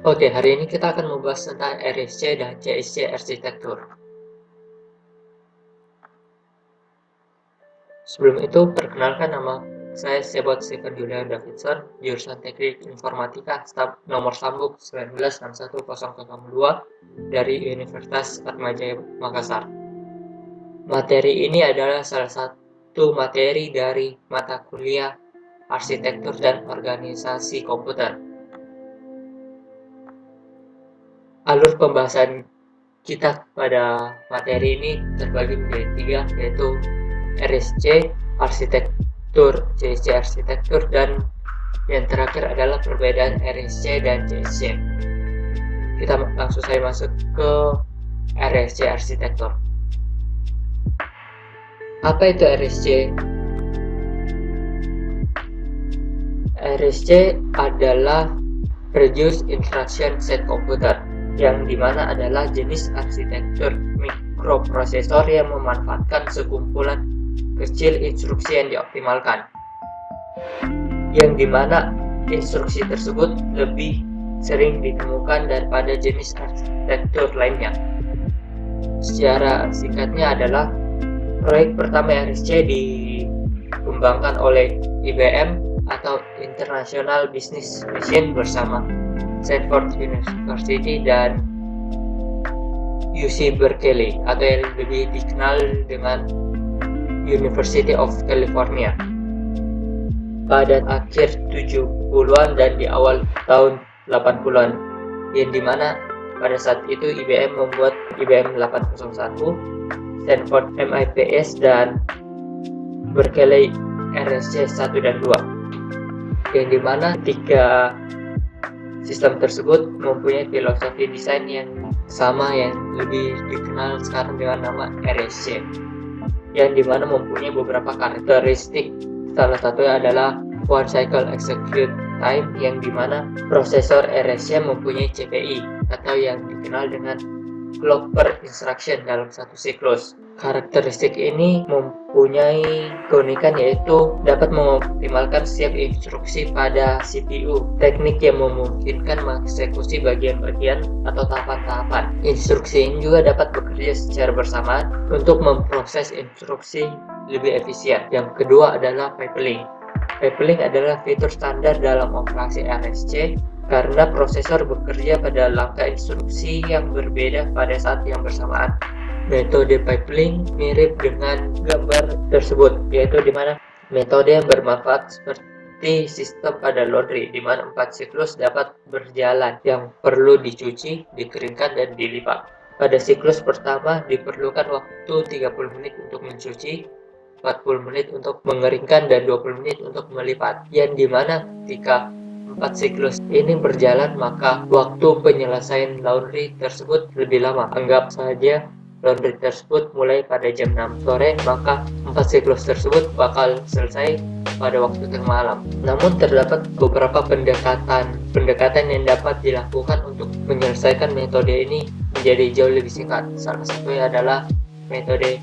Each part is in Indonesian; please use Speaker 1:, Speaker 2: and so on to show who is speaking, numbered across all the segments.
Speaker 1: Oke, hari ini kita akan membahas tentang RSC dan CSC arsitektur. Sebelum itu, perkenalkan nama saya Sebot Stephen Julian Davidson, jurusan Teknik Informatika, nomor sambung 1961002 dari Universitas Atmajaya Makassar. Materi ini adalah salah satu materi dari mata kuliah Arsitektur dan Organisasi Komputer. Alur pembahasan kita pada materi ini terbagi menjadi tiga, yaitu RSC, arsitektur, CSC arsitektur, dan yang terakhir adalah perbedaan RSC dan CSC. Kita langsung saja masuk ke RSC arsitektur. Apa itu RSC? RSC adalah Reduced Instruction Set Computer, yang dimana adalah jenis arsitektur mikroprosesor yang memanfaatkan sekumpulan kecil instruksi yang dioptimalkan, yang dimana instruksi tersebut lebih sering ditemukan daripada jenis arsitektur lainnya. Secara singkatnya adalah proyek pertama RSC dikembangkan oleh IBM atau International Business Machine bersama Stanford University dan UC Berkeley, atau yang lebih dikenal dengan University of California, pada akhir 70-an dan di awal tahun 80-an, yang dimana pada saat itu IBM membuat IBM 801, Stanford MIPS, dan Berkeley RSC 1 dan 2, yang dimana tiga sistem tersebut mempunyai filosofi desain yang sama, yang lebih dikenal sekarang dengan nama RSC, yang dimana mempunyai beberapa karakteristik. Salah satunya adalah one cycle execute time, yang dimana prosesor RSC mempunyai CPI atau yang dikenal dengan clock per instruction dalam satu siklus. Karakteristik ini mempunyai keunikan, yaitu dapat mengoptimalkan setiap instruksi pada CPU, teknik yang memungkinkan mengeksekusi bagian-bagian atau tahapan-tahapan. Instruksi ini juga dapat bekerja secara bersamaan untuk memproses instruksi lebih efisien. Yang kedua adalah pipeline. Pipeline adalah fitur standar dalam operasi RSC karena prosesor bekerja pada langkah instruksi yang berbeda pada saat yang bersamaan. Metode pipeline mirip dengan gambar tersebut, yaitu dimana metode yang bermanfaat seperti sistem pada laundry, dimana 4 siklus dapat berjalan yang perlu dicuci, dikeringkan, dan dilipat. Pada siklus pertama diperlukan waktu 30 menit untuk mencuci, 40 menit untuk mengeringkan, dan 20 menit untuk melipat, yang dimana ketika 4 siklus ini berjalan maka waktu penyelesaian laundry tersebut lebih lama. Anggap saja laundry tersebut mulai pada jam 6 sore, maka 4 siklus tersebut bakal selesai pada waktu tengah malam. Namun terdapat beberapa pendekatan yang dapat dilakukan untuk menyelesaikan metode ini menjadi jauh lebih singkat. Salah satunya adalah metode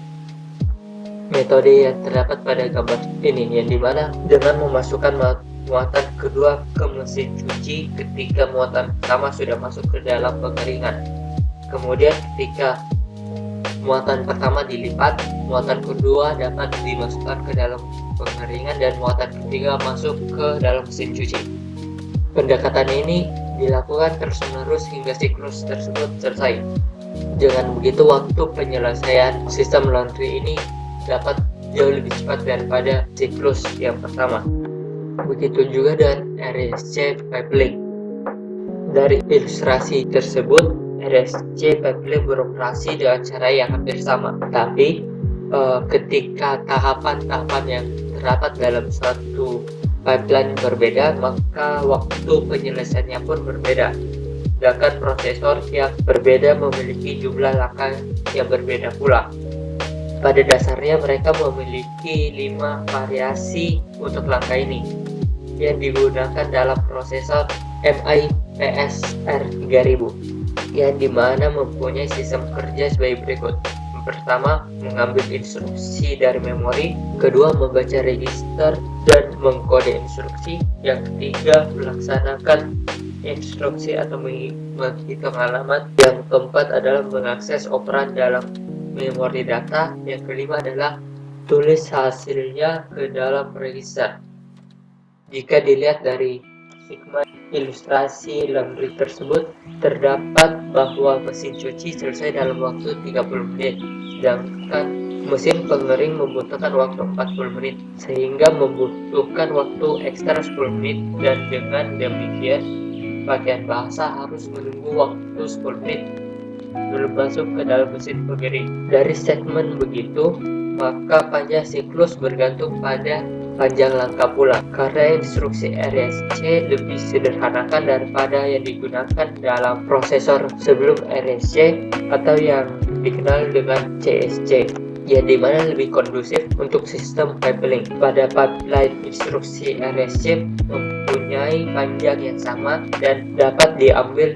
Speaker 1: yang terdapat pada gambar ini, yang dimana dengan memasukkan muatan kedua ke mesin cuci ketika muatan pertama sudah masuk ke dalam pengeringan. Kemudian ketika muatan pertama dilipat, muatan kedua dapat dimasukkan ke dalam pengeringan, dan muatan ketiga masuk ke dalam mesin cuci. Pendekatan ini dilakukan terus-menerus hingga siklus tersebut selesai. Dengan begitu, waktu penyelesaian sistem laundry ini dapat jauh lebih cepat daripada siklus yang pertama. Begitu juga dengan RSC pipeline. Dari ilustrasi tersebut, RSC pipeline beroperasi dengan cara yang hampir sama, tapi ketika tahapan-tahapan yang terdapat dalam suatu pipeline berbeda, maka waktu penyelesaiannya pun berbeda. Sedangkan prosesor yang berbeda memiliki jumlah langkah yang berbeda pula. Pada dasarnya mereka memiliki 5 variasi untuk langkah ini yang digunakan dalam prosesor MIPS R3000, yang dimana mempunyai sistem kerja sebagai berikut. Yang pertama, mengambil instruksi dari memori. Kedua, membaca register dan mengkode instruksi. Yang ketiga, melaksanakan instruksi atau menghitung halaman. Yang keempat adalah mengakses operan dalam memori data. Yang kelima adalah tulis hasilnya ke dalam register. Jika dilihat dari segmen ilustrasi laundry tersebut, terdapat bahwa mesin cuci selesai dalam waktu 30 menit, sedangkan mesin pengering membutuhkan waktu 40 menit, sehingga membutuhkan waktu ekstra 10 menit, dan dengan demikian bagian bahasa harus menunggu waktu 10 menit belum masuk ke dalam mesin pengering. Dari statement begitu, maka panjang siklus bergantung pada panjang langkah pula, karena instruksi RSC lebih sederhanakan daripada yang digunakan dalam prosesor sebelum RSC atau yang dikenal dengan CSC, yang dimana lebih kondusif untuk sistem pipeline. Pada pipeline, instruksi RSC mempunyai panjang yang sama dan dapat diambil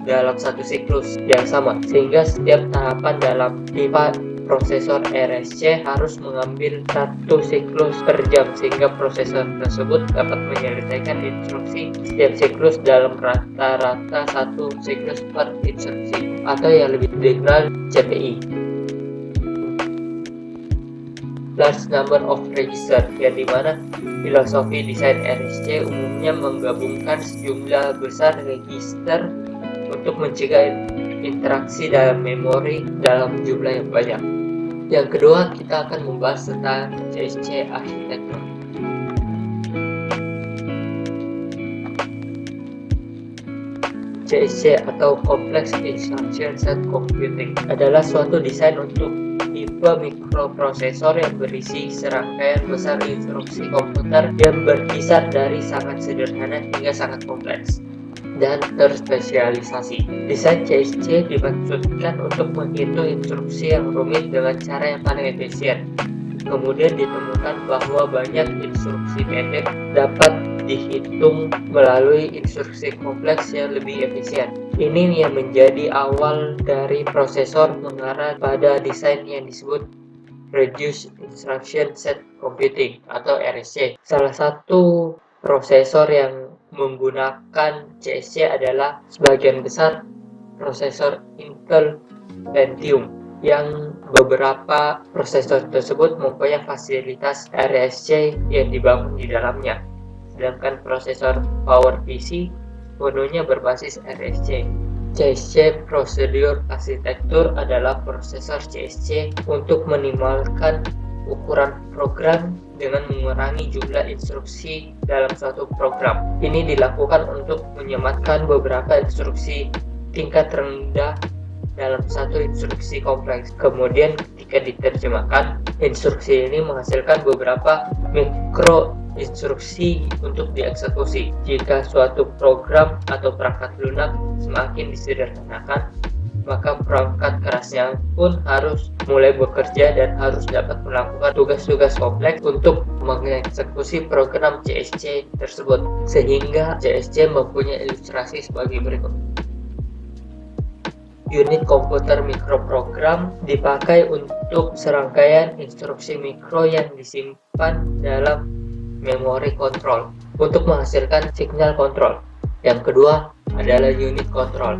Speaker 1: dalam satu siklus yang sama, sehingga setiap tahapan dalam pipa prosesor RSC harus mengambil satu siklus per jam, sehingga prosesor tersebut dapat menyelesaikan instruksi setiap siklus dalam rata-rata satu siklus per instruksi, atau yang lebih dikenal CPI. Large number of register, yang dimana filosofi desain RSC umumnya menggabungkan sejumlah besar register untuk mencegah interaksi dalam memori dalam jumlah yang banyak. Yang kedua, kita akan membahas tentang CSC architecture. CSC atau Complex Instruction Set Computing adalah suatu desain untuk tipe mikroprosesor yang berisi serangkaian besar instruksi komputer yang berkisar dari sangat sederhana hingga sangat kompleks dan terspesialisasi. Desain CSC dimaksudkan untuk menghitung instruksi yang rumit dengan cara yang paling efisien. Kemudian ditemukan bahwa banyak instruksi pendek dapat dihitung melalui instruksi kompleks yang lebih efisien. Ini yang menjadi awal dari prosesor mengarah pada desain yang disebut Reduced Instruction Set Computing atau RSC. Salah satu prosesor yang menggunakan CSC adalah sebagian besar prosesor Intel Pentium, yang beberapa prosesor tersebut mempunyai fasilitas RSC yang dibangun di dalamnya, sedangkan prosesor PowerPC sepenuhnya berbasis RSC. CSC Prosedur Arsitektur adalah prosesor CSC untuk meminimalkan ukuran program dengan mengurangi jumlah instruksi dalam suatu program. Ini dilakukan untuk menyematkan beberapa instruksi tingkat rendah dalam satu instruksi kompleks. Kemudian ketika diterjemahkan, instruksi ini menghasilkan beberapa mikro instruksi untuk dieksekusi. Jika suatu program atau perangkat lunak semakin disederhanakan, maka perangkat kerasnya pun harus mulai bekerja dan harus dapat melakukan tugas-tugas kompleks untuk mengeksekusi program CSC tersebut, sehingga CSC mempunyai ilustrasi sebagai berikut. Unit komputer mikroprogram dipakai untuk serangkaian instruksi mikro yang disimpan dalam memori kontrol untuk menghasilkan signal kontrol. Yang kedua adalah unit kontrol,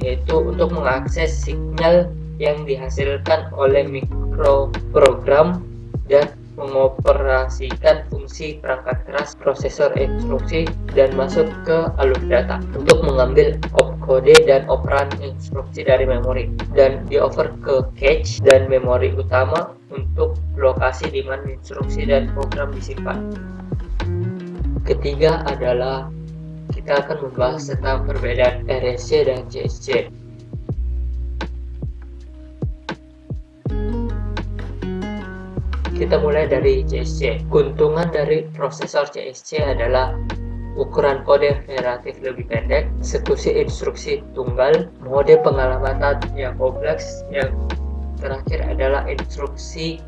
Speaker 1: yaitu untuk mengakses signal yang dihasilkan oleh mikroprogram dan mengoperasikan fungsi perangkat keras prosesor instruksi dan masuk ke alur data untuk mengambil opkode dan operan instruksi dari memori dan diover ke cache dan memori utama untuk lokasi di mana instruksi dan program disimpan. Ketiga adalah kita akan membahas tentang perbedaan RSC dan CSC. Kita mulai dari CSC. Keuntungan dari prosesor CSC adalah ukuran kode relatif lebih pendek, eksekusi instruksi tunggal, mode pengalamatan yang kompleks, yang terakhir adalah instruksi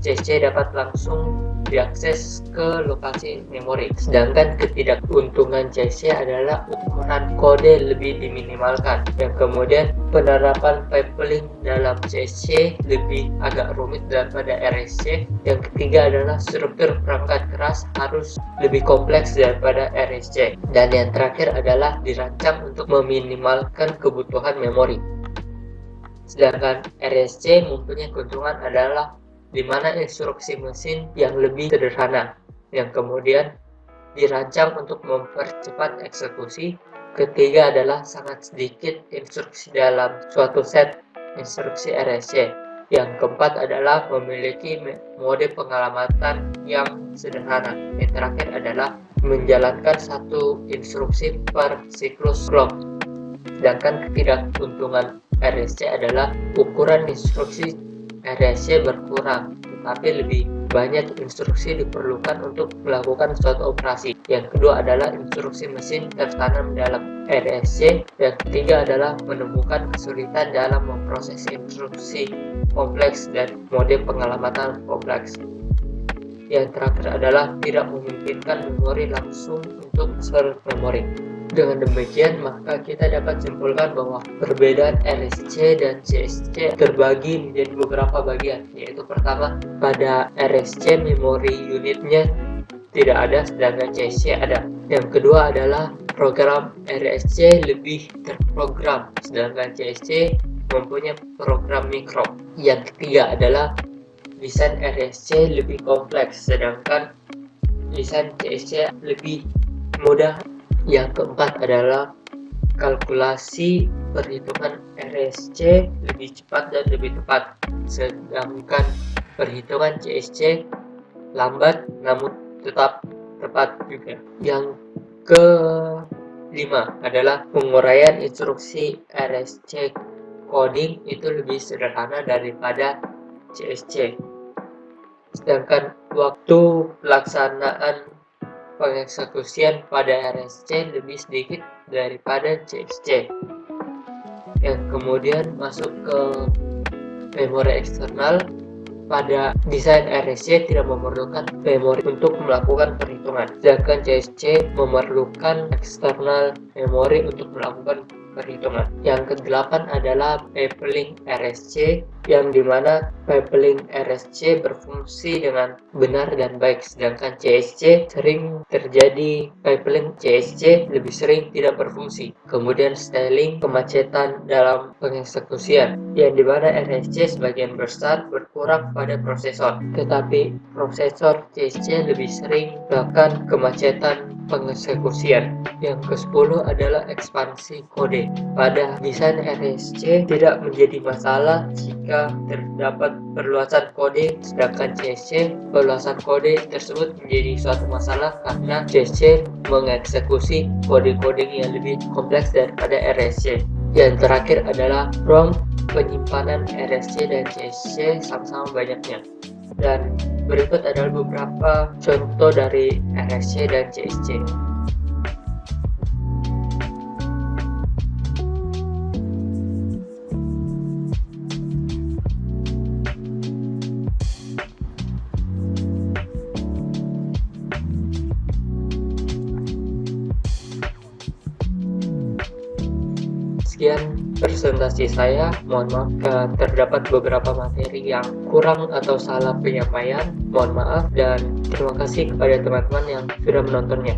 Speaker 1: CSC dapat langsung diakses ke lokasi memori. Sedangkan ketidakuntungan CSC adalah ukuran kode lebih diminimalkan, dan kemudian penerapan pipeline dalam CSC lebih agak rumit daripada RSC. Yang ketiga adalah struktur perangkat keras harus lebih kompleks daripada RSC, dan yang terakhir adalah dirancang untuk meminimalkan kebutuhan memori. Sedangkan RSC mempunyai keuntungan adalah di mana instruksi mesin yang lebih sederhana, yang kemudian dirancang untuk mempercepat eksekusi. Ketiga adalah sangat sedikit instruksi dalam suatu set instruksi RSC. Yang keempat adalah memiliki mode pengamatan yang sederhana. Yang terakhir adalah menjalankan satu instruksi per siklus clock. Sedangkan ketidakuntungan RSC adalah ukuran instruksi RSC berkurang, tetapi lebih banyak instruksi diperlukan untuk melakukan suatu operasi. Yang kedua adalah instruksi mesin tertanam dalam RSC. Yang ketiga adalah menemukan kesulitan dalam memproses instruksi kompleks dan mode pengamatan kompleks. Yang terakhir adalah tidak memungkinkan memori langsung untuk transfer memori. Dengan demikian, maka kita dapat simpulkan bahwa perbedaan RSC dan CSC terbagi menjadi beberapa bagian, yaitu pertama, pada RSC memori unitnya tidak ada, sedangkan CSC ada. Yang kedua adalah program RSC lebih terprogram, sedangkan CSC mempunyai program mikro. Yang ketiga adalah desain RSC lebih kompleks, sedangkan desain CSC lebih mudah. Yang keempat adalah kalkulasi perhitungan RSC lebih cepat dan lebih tepat, sedangkan perhitungan CSC lambat namun tetap tepat juga. Yang kelima adalah penguraian instruksi RSC coding itu lebih sederhana daripada CSC, sedangkan waktu pelaksanaan pengeksekusian pada RSC lebih sedikit daripada CSC. Yang kemudian masuk ke memori eksternal. Pada desain RSC tidak memerlukan memori untuk melakukan perhitungan, sedangkan CSC memerlukan eksternal memori untuk melakukan perhitungan. Yang kedelapan adalah pipeline RSC, yang dimana pipeline RSC berfungsi dengan benar dan baik, sedangkan CSC sering terjadi pipeline CSC lebih sering tidak berfungsi. Kemudian styling kemacetan dalam pengeksekusian, yang dimana RSC sebagian besar berkurang pada prosesor, tetapi prosesor CSC lebih sering melakukan kemacetan pengeksekusian. Yang ke-10 adalah ekspansi kode. Pada desain RSC tidak menjadi masalah jika terdapat perluasan kode, sedangkan CSC perluasan kode tersebut menjadi suatu masalah karena CSC mengeksekusi kode-coding yang lebih kompleks daripada RSC. Yang terakhir adalah ROM penyimpanan RSC dan CSC sama-sama banyaknya. Dan berikut adalah beberapa contoh dari RSC dan CSC. Sekian presentasi saya. Mohon maaf terdapat beberapa materi yang kurang atau salah penyampaian. Mohon maaf dan terima kasih kepada teman-teman yang sudah menontonnya.